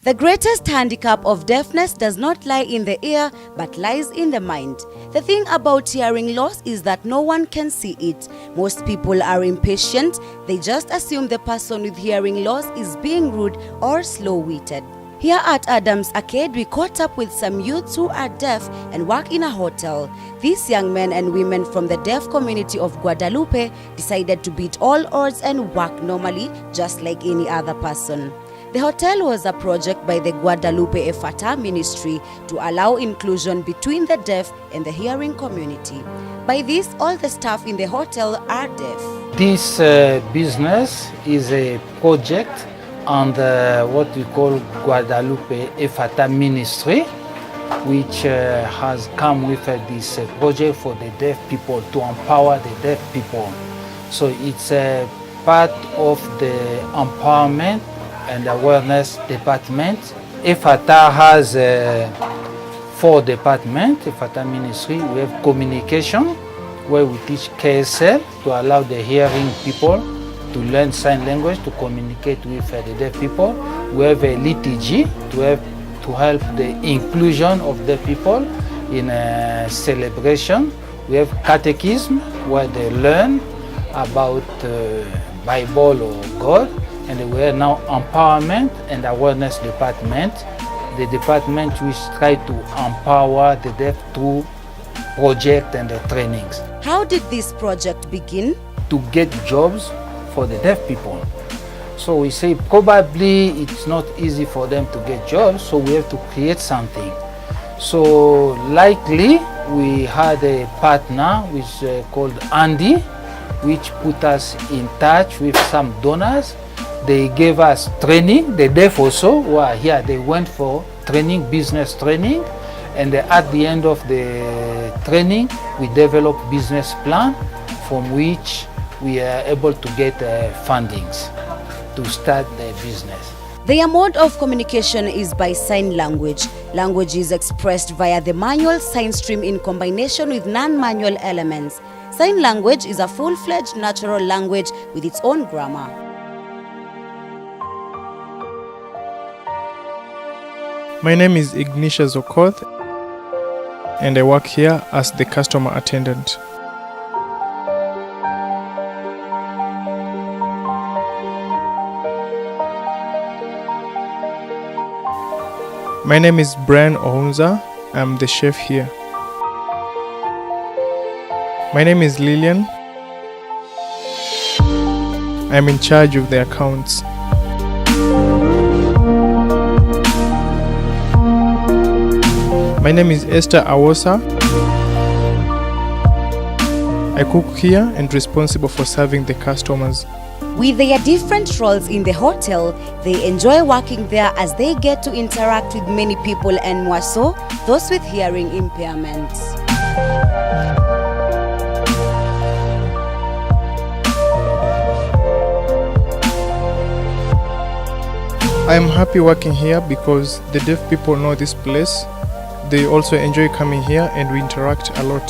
The greatest handicap of deafness does not lie in the ear, but lies in the mind. The thing about hearing loss is that no one can see it. Most people are impatient. They just assume the person with hearing loss is being rude or slow-witted. Here at Adams Arcade, we caught up with some youths who are deaf and work in a hotel. These young men and women from the deaf community of Guadalupe decided to beat all odds and work normally, just like any other person. The hotel was a project by the Guadalupe Efata ministry to allow inclusion between the deaf and the hearing community. By this, all the staff in the hotel are deaf. This business is a project under what we call Guadalupe Efata ministry, which has come with this project for the deaf people, to empower the deaf people. So it's a part of the empowerment and awareness department. Efata has 4 departments. Efata ministry, we have communication, where we teach KSL to allow the hearing people to learn sign language to communicate with the deaf people. We have a liturgy to help the inclusion of the people in a celebration. We have catechism, where they learn about Bible or God. And we are now empowerment and awareness department, the department which try to empower the deaf through project and the trainings. How did this project begin? To get jobs for the deaf people. So we say probably it's not easy for them to get jobs, so we have to create something. So likely we had a partner which called Andy, which put us in touch with some donors. They gave us training. The deaf also who are here, they went for training, business training, and at the end of the training we developed business plan from which we are able to get fundings to start the business. Their mode of communication is by sign language. Language is expressed via the manual sign stream in combination with non-manual elements. Sign language is a full-fledged natural language with its own grammar. My name is Ignatius Okoth, and I work here as the customer attendant. My name is Brian Ounza. I'm the chef here. My name is Lillian. I'm in charge of the accounts. My name is Esther Awosa. I cook here and responsible for serving the customers. With their different roles in the hotel, they enjoy working there as they get to interact with many people, and more so, those with hearing impairments. I am happy working here because the deaf people know this place. They also enjoy coming here and we interact a lot.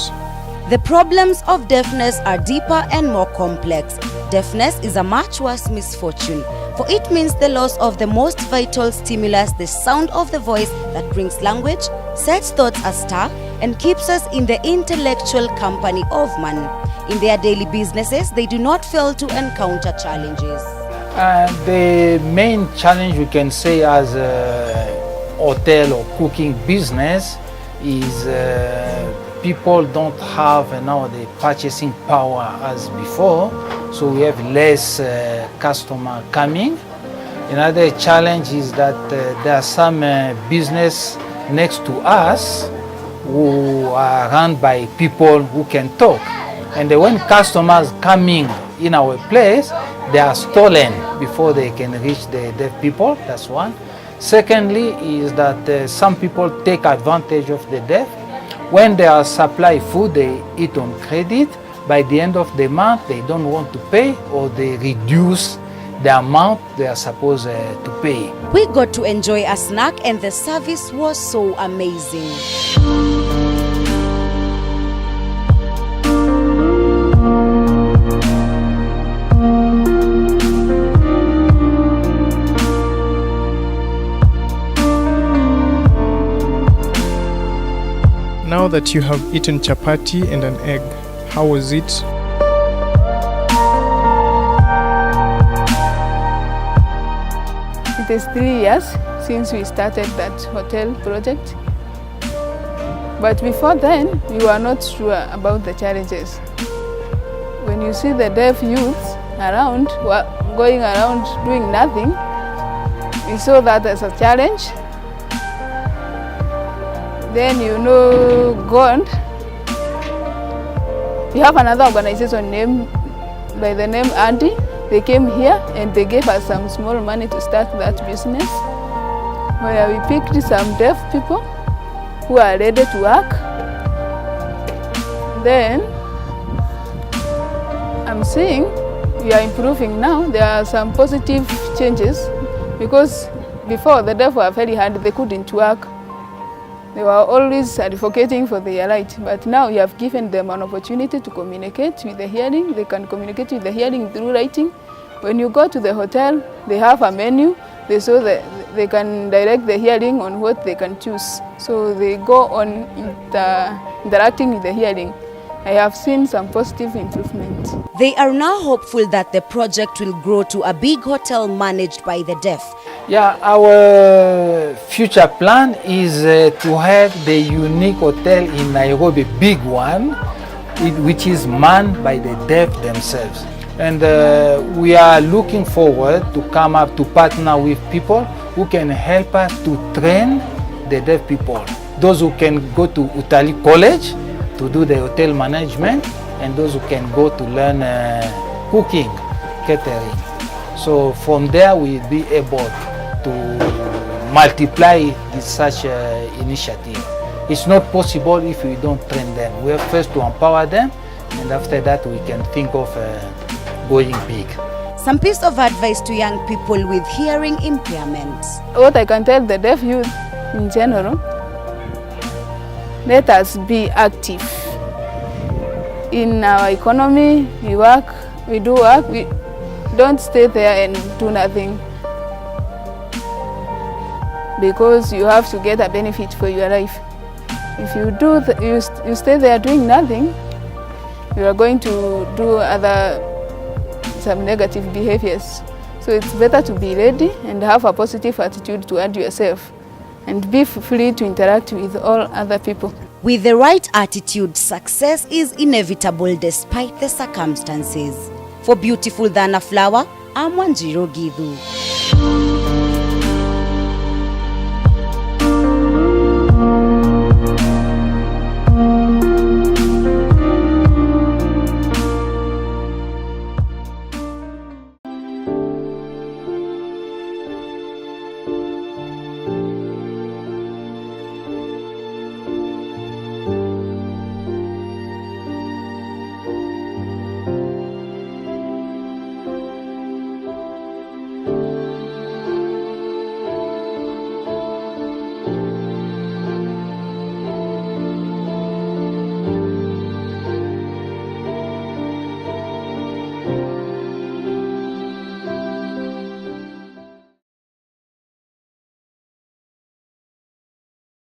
The problems of deafness are deeper and more complex. Deafness is a much worse misfortune, for it means the loss of the most vital stimulus, the sound of the voice that brings language, sets thoughts astir, and keeps us in the intellectual company of man. In their daily businesses, they do not fail to encounter challenges. The main challenge we can say as a hotel or cooking business is people don't have now the purchasing power as before, so we have less customer coming. Another challenge is that there are some business next to us who are run by people who can talk, and when customers coming in our place, they are stolen before they can reach the deaf people. That's one. Secondly is that some people take advantage of the deaf. When they are supply food, they eat on credit. By the end of the month, they don't want to pay, or they reduce the amount they are supposed to pay. We got to enjoy a snack and the service was so amazing. that you have eaten chapati and an egg. How was it? It is 3 years since we started that hotel project. But before then, we were not sure about the challenges. When you see the deaf youths around, going around doing nothing, we saw that as a challenge. Then God, we have another organization by the name Andy. They came here and they gave us some small money to start that business, where we picked some deaf people who are ready to work. Then I'm seeing we are improving now. There are some positive changes, because before the deaf were very hard, they couldn't work. They were always advocating for their right, but now you have given them an opportunity to communicate with the hearing. They can communicate with the hearing through writing. When you go to the hotel, they have a menu. They can direct the hearing on what they can choose. So they go on interacting with the hearing. I have seen some positive improvements. They are now hopeful that the project will grow to a big hotel managed by the deaf. Yeah, our future plan is to have the unique hotel in Nairobi, big one, which is manned by the deaf themselves. And we are looking forward to come up to partner with people who can help us to train the deaf people. Those who can go to Utali College to do the hotel management, and those who can go to learn cooking, catering. So from there we'll be able to multiply such initiative. It's not possible if we don't train them. We have first to empower them, and after that we can think of going big. Some piece of advice to young people with hearing impairments. What I can tell the deaf youth in general, let us be active. In our economy, we work, we do work, we don't stay there and do nothing, because you have to get a benefit for your life. If you you stay there doing nothing, you are going to do some negative behaviors. So it's better to be ready and have a positive attitude toward yourself, and be free to interact with all other people. With the right attitude, success is inevitable despite the circumstances. For Beautiful Than a Flower, I'm Wanjiro Githu.